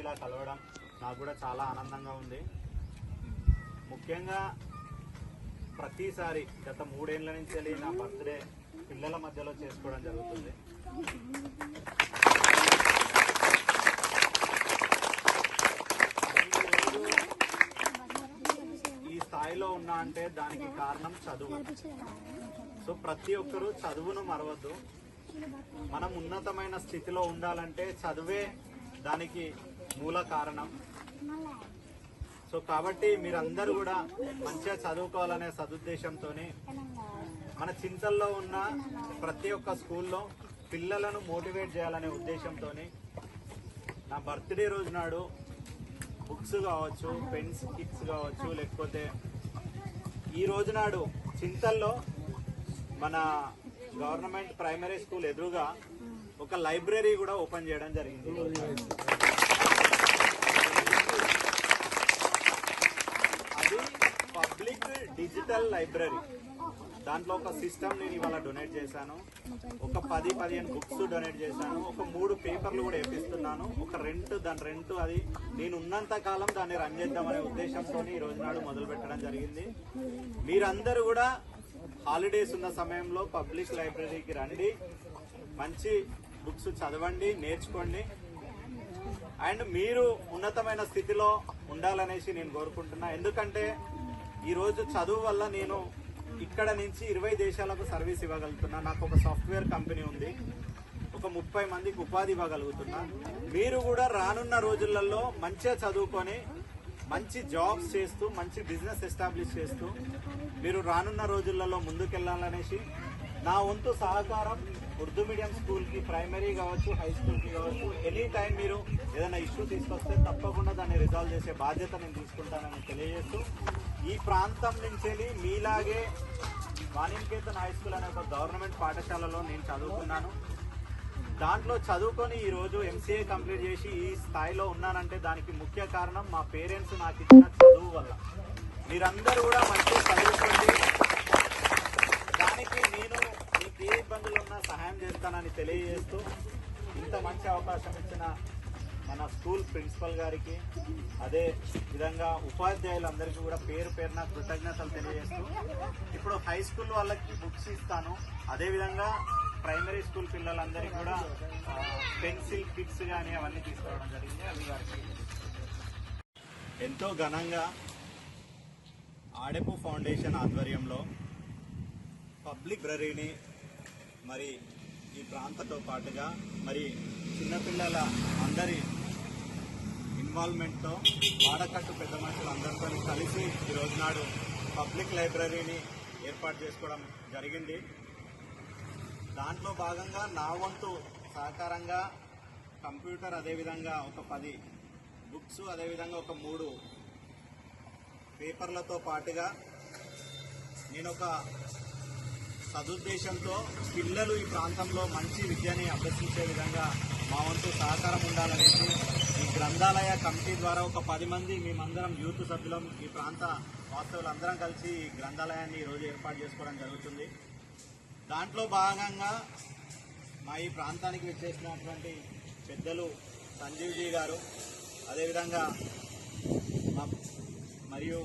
ఇలా కలవడం నాకు కూడా చాలా ఆనందంగా ఉంది. ముఖ్యంగా ప్రతిసారి గత 3 ఏళ్ల నుంచి నా బర్త్డే పిల్లల మధ్యలో చేసుకోవడం జరుగుతుంది. ఈ స్థాయిలో ఉన్నా అంటే దానికి కారణం చదువు. సో ప్రతి ఒక్కరూ చదువును మరవద్దు. మనం ఉన్నతమైన స్థితిలో ఉండాలంటే చదువే దానికి మూల కారణం. సో కాబట్టి మీరందరూ కూడా మంచిగా చదువుకోవాలనే సదుద్దేశంతో మన చింతల్లో ఉన్న ప్రతి ఒక్క స్కూల్లో పిల్లలను మోటివేట్ చేయాలనే ఉద్దేశంతో నా బర్త్డే రోజు నాడు బుక్స్ కావచ్చు, పెన్స్, కిట్స్ కావచ్చు, లేకపోతే ఈ రోజు నాడు చింతల్లో మన గవర్నమెంట్ ప్రైమరీ స్కూల్ ఎదురుగా ఒక లైబ్రరీ కూడా ఓపెన్ చేయడం జరిగింది. అది పబ్లిక్ డిజిటల్ లైబ్రరీ. దాంట్లో ఒక సిస్టమ్ నేను ఇవాళ డొనేట్ చేశాను, ఒక 10-15 బుక్స్ డొనేట్ చేశాను, ఒక 3 పేపర్లు కూడా వేపిస్తున్నాను. ఒక దాని రెంట్ అది నేను ఉన్నంత కాలం దాన్ని రన్ చేద్దామనే ఉద్దేశంతో ఈ రోజు నాడు మొదలు పెట్టడం జరిగింది. మీరందరూ కూడా హాలిడేస్ ఉన్న సమయంలో పబ్లిక్ లైబ్రరీకి రండి, మంచి బుక్స్ చదవండి, నేర్చుకోండి. అండ్ మీరు ఉన్నతమైన స్థితిలో ఉండాలనేసి నేను కోరుకుంటున్నా. ఎందుకంటే ఈరోజు చదువు వల్ల నేను ఇక్కడ నుంచి 20 దేశాలకు సర్వీస్ ఇవ్వగలుగుతున్నా. నాకు ఒక సాఫ్ట్వేర్ కంపెనీ ఉంది, ఒక 30 మందికి ఉపాధి ఇవ్వగలుగుతున్నా. మీరు కూడా రానున్న రోజులలో మంచిగా చదువుకొని మంచి జాబ్స్ చేస్తూ మంచి బిజినెస్ ఎస్టాబ్లిష్ చేస్తూ మీరు రానున్న రోజులలో ముందుకెళ్లాలనేసి నా వంతు సహకారం ఉర్దూ మీడియం స్కూల్కి, ప్రైమరీ కావచ్చు, హై స్కూల్కి కావచ్చు, ఎనీ టైం మీరు ఏదైనా ఇష్యూ తీసుకొస్తే తప్పకుండా దాన్ని రిజాల్వ్ చేసే బాధ్యత నేను తీసుకుంటానని తెలియజేస్తూ, ఈ ప్రాంతం నుంచి మీలాగే వాణినికేతన్ హై స్కూల్ అనే ఒక గవర్నమెంట్ పాఠశాలలో నేను చదువుకున్నాను. దాంట్లో చదువుకొని ఈరోజు ఎంసీఏ కంప్లీట్ చేసి ఈ స్థాయిలో ఉన్నానంటే దానికి ముఖ్య కారణం మా పేరెంట్స్ నాకు ఇచ్చిన చదువు వల్ల. మీరందరూ కూడా మంచిగా చదువుకోండి. దానికి నేను మీకు ఏ ఇబ్బందులు ఉన్నా సహాయం చేస్తానని తెలియజేస్తూ, ఇంత మంచి అవకాశం ఇచ్చిన మన స్కూల్ ప్రిన్సిపల్ గారికి, అదే విధంగా ఉపాధ్యాయులందరికీ కూడా పేరు పేరున కృతజ్ఞతలు తెలియజేస్తూ, ఇప్పుడు హై స్కూల్ వాళ్ళకి బుక్స్ ఇస్తాను, అదేవిధంగా ప్రైమరీ స్కూల్ పిల్లలందరికీ కూడా పెన్సిల్ కిట్స్ కానీ అవన్నీ తీసుకురావడం జరిగింది. అవి వారికి ఎంతో ఘనంగా ఆడెపు ఫౌండేషన్ ఆధ్వర్యంలో పబ్లిక్ లైబ్రరీని మరి ఈ ప్రాంతంతో పాటుగా మరి చిన్నపిల్లల అందరి ఇన్వాల్వ్మెంట్తో వాడకట్టు పెద్ద మనుషులు అందరితో కలిసి ఈరోజు నాడు పబ్లిక్ లైబ్రరీని ఏర్పాటు చేసుకోవడం జరిగింది. దాంట్లో భాగంగా నా వంతు సహకారంగా కంప్యూటర్, అదేవిధంగా ఒక 10 బుక్స్, అదేవిధంగా ఒక 3 పేపర్లతో పాటుగా నేను ఒక సదుద్దేశంతో పిల్లలు ఈ ప్రాంతంలో మంచి విద్యని అభ్యసించే విధంగా మా వంతు సహకారం ఉండాలనేసి ఈ గ్రంథాలయ కమిటీ ద్వారా ఒక 10 మంది మేమందరం యూత్ సభ్యులం ఈ ప్రాంత వాస్తవులందరం కలిసి ఈ గ్రంథాలయాన్ని ఈరోజు ఏర్పాటు చేసుకోవడం జరుగుతుంది. దాంట్లో భాగంగా మా ఈ ప్రాంతానికి విచ్చేసినటువంటి పెద్దలు సంజీవ్జీ గారు, అదేవిధంగా మరియు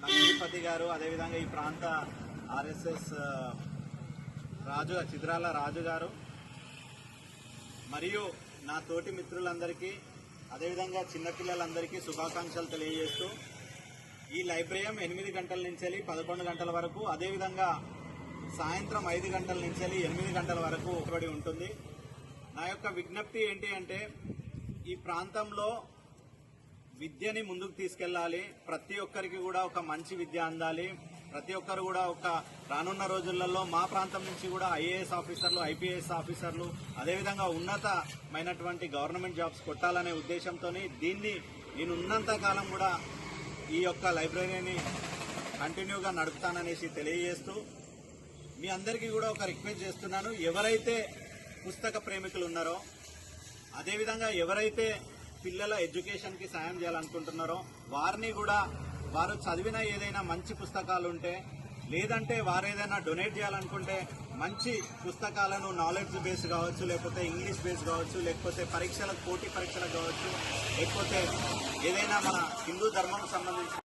లక్ష్మీపతి గారు, అదేవిధంగా ఈ ప్రాంత ఆర్ఎస్ఎస్ చిత్రాల రాజు గారు, మరియు నా తోటి మిత్రులందరికీ, అదేవిధంగా చిన్నపిల్లలందరికీ శుభాకాంక్షలు తెలియజేస్తూ, ఈ లైబ్రరీ 8 గంటల నుంచి 11 గంటల వరకు, అదేవిధంగా సాయంత్రం 5 గంటల నుంచి 8 గంటల వరకు పడి ఉంటుంది. నా యొక్క విజ్ఞప్తి ఏంటి అంటే, ఈ ప్రాంతంలో విద్యని ముందుకు తీసుకెళ్ళాలి. ప్రతి ఒక్కరికి కూడా ఒక మంచి విద్య అందాలి. ప్రతి ఒక్కరు కూడా ఒక రానున్న రోజులలో మా ప్రాంతం నుంచి కూడా ఐఏఎస్ ఆఫీసర్లు, ఐపీఎస్ ఆఫీసర్లు, అదేవిధంగా ఉన్నతమైనటువంటి గవర్నమెంట్ జాబ్స్ కొట్టాలనే ఉద్దేశంతో దీన్ని నేను ఉన్నంత కాలం కూడా ఈ యొక్క లైబ్రరీని కంటిన్యూగా నడుపుతాననేసి తెలియజేస్తూ, మీ అందరికీ కూడా ఒక రిక్వెస్ట్ చేస్తున్నాను. ఎవరైతే పుస్తక ప్రేమికులు ఉన్నారో, అదేవిధంగా ఎవరైతే పిల్లల ఎడ్యుకేషన్కి సాయం చేయాలనుకుంటున్నారో వారిని కూడా వారు చదివిన ఏదైనా మంచి పుస్తకాలు ఉంటే లేదంటే వారు ఏదైనా డొనేట్ చేయాలనుకుంటే మంచి పుస్తకాలను నాలెడ్జ్ బేస్ కావచ్చు, లేకపోతే ఇంగ్లీష్ బేస్ కావచ్చు, లేకపోతే పరీక్షలకు పోటీ పరీక్షలకు కావచ్చు, లేకపోతే ఏదైనా మన హిందూ ధర్మం సంబంధించిన